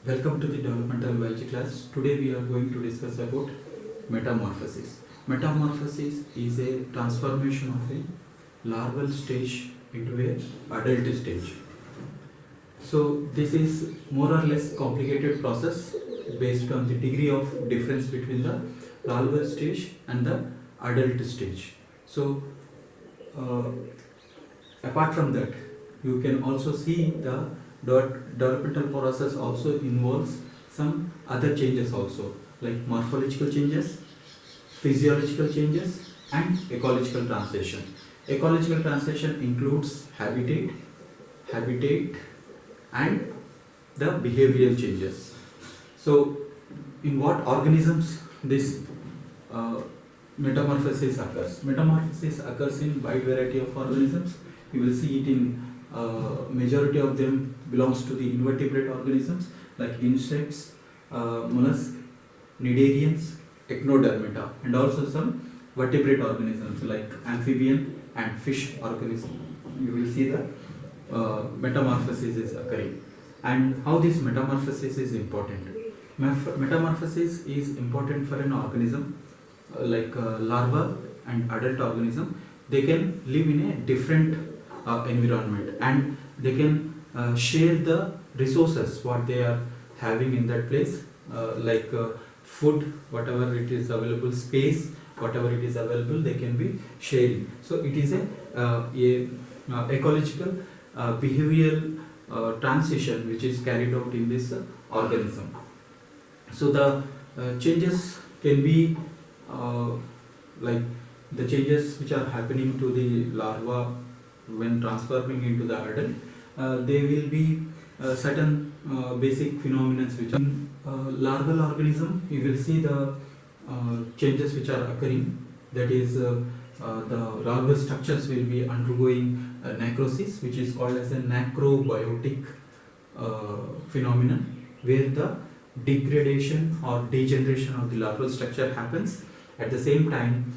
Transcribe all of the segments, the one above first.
Welcome to the developmental biology class. Today we are going to discuss about metamorphosis. Metamorphosis is a transformation of a larval stage into a adult stage. So this is more or less complicated process based on the degree of difference between the larval stage and the adult stage. So uh, apart from that, you can also see the developmental process also involves some other changes also, like morphological changes, physiological changes, and ecological transition. Ecological transition includes habitat, and the behavioral changes. So, in what organisms this uh, metamorphosis occurs? Metamorphosis occurs in wide variety of organisms. You will see it in majority of them belongs to the invertebrate organisms like insects, mollusks, cnidarians, echinodermata, and also some vertebrate organisms like amphibian and fish organism. You will see that metamorphosis is occurring. And how this metamorphosis is important? Metamorphosis is important for an organism like larva and adult organism. They can live in a different environment, and they can share the resources what they are having in that place, like food, whatever it is available, space, whatever it is available, they can be sharing. So it is a ecological behavioral transition which is carried out in this organism. So the changes can be like the changes which are happening to the larva when transforming into the adult. There will be certain basic phenomena which are in larval organism. You will see the changes which are occurring. That is, the larval structures will be undergoing necrosis, which is called as a necrobiotic phenomenon, where the degradation or degeneration of the larval structure happens. At the same time,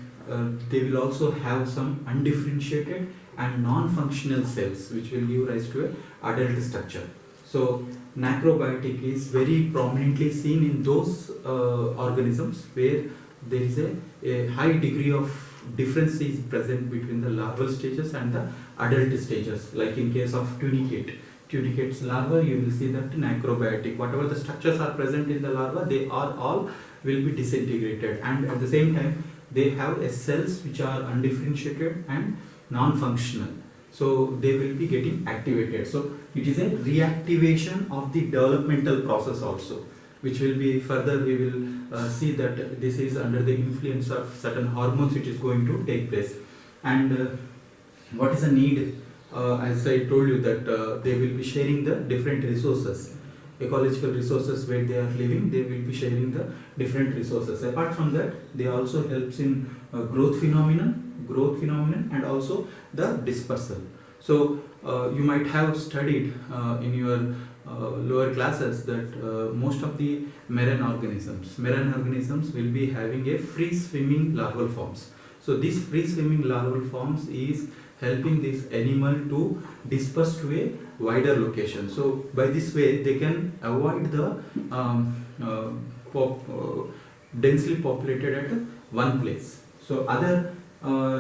they will also have some undifferentiated and non-functional cells which will give rise to an adult structure. So necrobiotic is very prominently seen in those organisms where there is a high degree of difference is present between the larval stages and the adult stages. Like in case of tunicate's larva, you will see that necrobiotic, whatever the structures are present in the larva, they are all will be disintegrated, and at the same time they have cells which are undifferentiated and non-functional, so they will be getting activated. So it is a reactivation of the developmental process also, which will be further we will see that this is under the influence of certain hormones which is going to take place. And what is the need? As I told you that they will be sharing the different resources, ecological resources where they are living, they will be sharing the different resources. Apart from that, they also helps in growth phenomenon, and also the dispersal. So you might have studied in your lower classes that most of the marine organisms will be having a free swimming larval forms. So this free swimming larval forms is helping this animal to disperse to a wider location. So by this way they can avoid the densely populated at one place. So other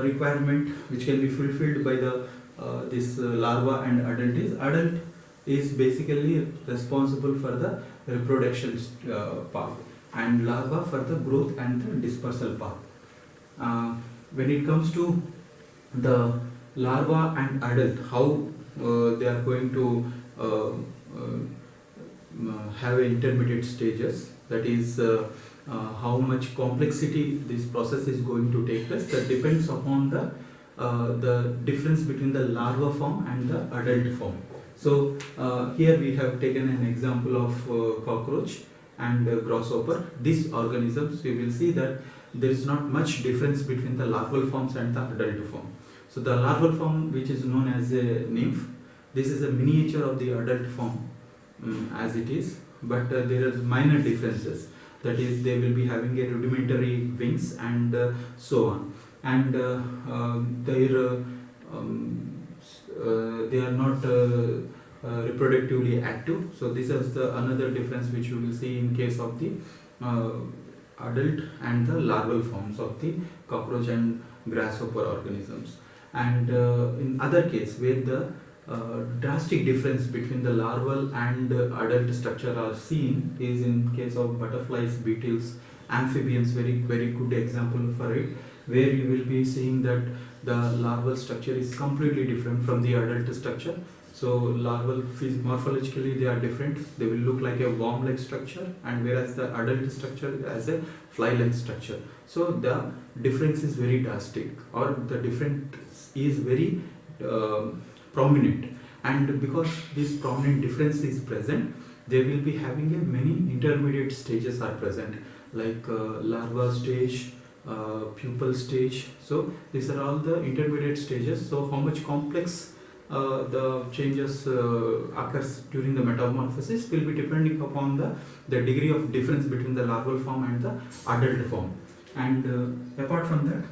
requirement which can be fulfilled by the this larva and adult is basically responsible for the reproduction part, and larva for the growth and the dispersal part. When it comes to the larva and adult, how they are going to have intermediate stages, that is how much complexity this process is going to take place, that depends upon the difference between the larva form and the adult form. So here we have taken an example of cockroach and grasshopper. These organisms, we will see that there is not much difference between the larval forms and the adult form. So the larval form, which is known as a nymph, this is a miniature of the adult form as it is, but there are minor differences. That is, they will be having a rudimentary wings and so on. And they are not reproductively active. So this is the another difference which you will see in case of the adult and the larval forms of the cockroach and grasshopper organisms. And in other case where the drastic difference between the larval and adult structure are seen is in case of butterflies, beetles, amphibians, very good example for it, where you will be seeing that the larval structure is completely different from the adult structure. So larval morphologically they are different. They will look like a worm-like structure, and whereas the adult structure as a fly-like structure. So the difference is very drastic, or the difference is very prominent. And because this prominent difference is present, they will be having a many intermediate stages are present, like larva stage, pupal stage. So these are all the intermediate stages. So how much complex the changes occurs during the metamorphosis will be depending upon the degree of difference between the larval form and the adult form. And apart from that,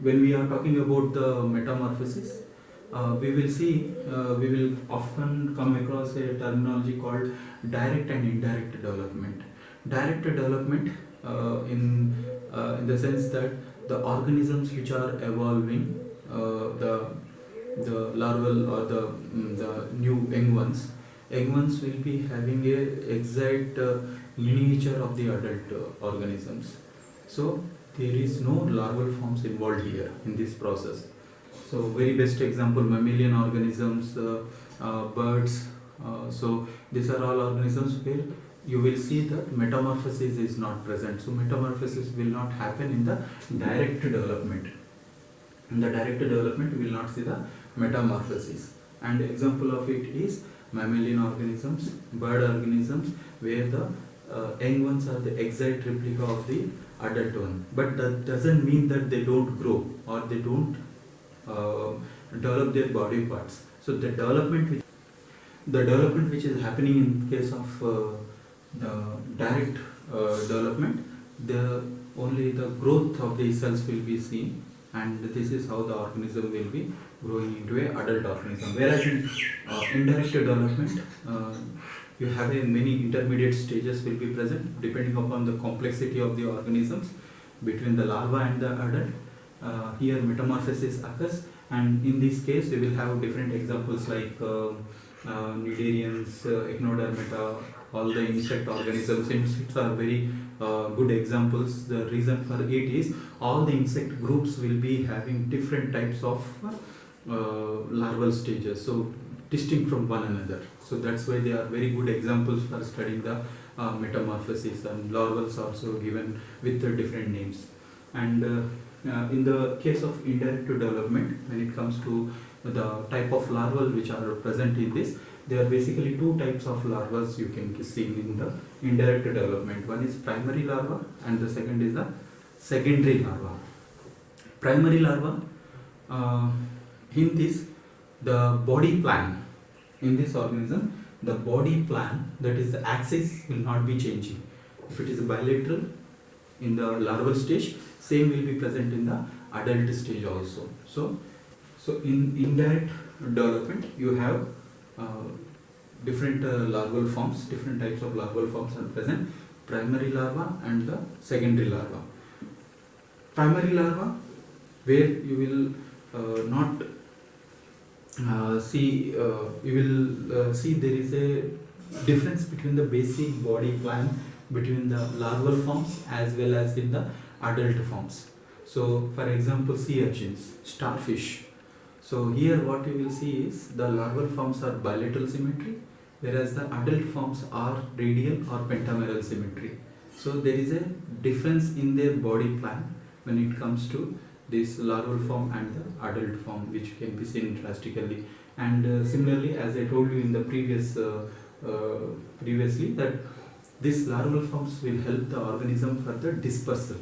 when we are talking about the metamorphosis, we will often come across a terminology called direct and indirect development. Direct development in the sense that the organisms which are evolving, the larval or the new young ones will be having a exact miniature of the adult organisms. So there is no larval forms involved here in this process. So very best example, mammalian organisms, birds. So these are all organisms where you will see that metamorphosis is not present. So metamorphosis will not happen in the direct development. In the direct development, we will not see the metamorphosis. And example of it is mammalian organisms, bird organisms, where the young ones are the exact replica of the adult one. But that doesn't mean that they don't grow or they don't develop their body parts. So the development which is happening in case of direct development, only the growth of the cells will be seen, and this is how the organism will be growing into an adult organism. Whereas in indirect development, you have many intermediate stages will be present depending upon the complexity of the organisms between the larva and the adult. Here metamorphosis occurs, and in this case we will have different examples like Cnidarians, Echinodermata, all the insect organisms. Insects are very good examples. The reason for it is all the insect groups will be having different types of larval stages, so distinct from one another. So that's why they are very good examples for studying the metamorphosis, and larvals also given with different names. And in the case of indirect development, when it comes to the type of larval which are present in this, there are basically two types of larvas you can see in the indirect development. One is primary larva and the second is the secondary larva. Primary larva, in this, the body plan in this organism, the body plan, that is the axis, will not be changing. If it is bilateral in the larval stage, same will be present in the adult stage also. So in indirect development, you have different larval forms, different types of larval forms are present. Primary larva and the secondary larva. Primary larva, where you will not see, you will see there is a difference between the basic body plan between the larval forms as well as in the adult forms. So for example, sea urchins, starfish. So here what you will see is the larval forms are bilateral symmetry, whereas the adult forms are radial or pentameral symmetry. So there is a difference in their body plan when it comes to this larval form and the adult form, which can be seen drastically. And similarly, as I told you in the previously, that these larval forms will help the organism for the dispersal.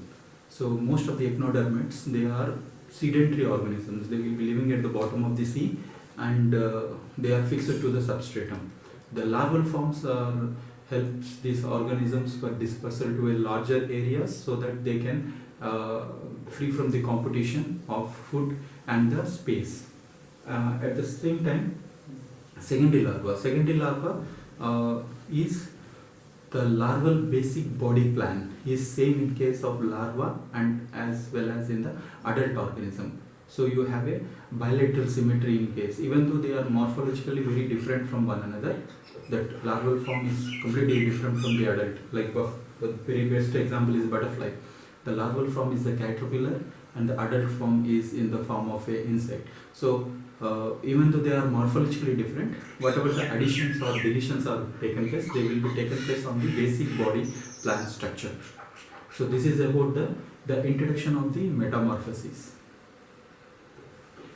So most of the echinodermites, they are sedentary organisms. They will be living at the bottom of the sea, and they are fixed to the substratum. The larval forms helps these organisms for dispersal to a larger areas, so that they can free from the competition of food and the space. At the same time, secondary larva is the larval basic body plan is same in case of larva and as well as in the adult organism. So you have a bilateral symmetry in case, even though they are morphologically very different from one another, that larval form is completely different from the adult. Like the very best example is butterfly. The larval form is the caterpillar and the adult form is in the form of a insect. So even though they are morphologically different, whatever the additions or deletions are taken place, they will be taken place on the basic body plan structure. So this is about the introduction of the metamorphosis.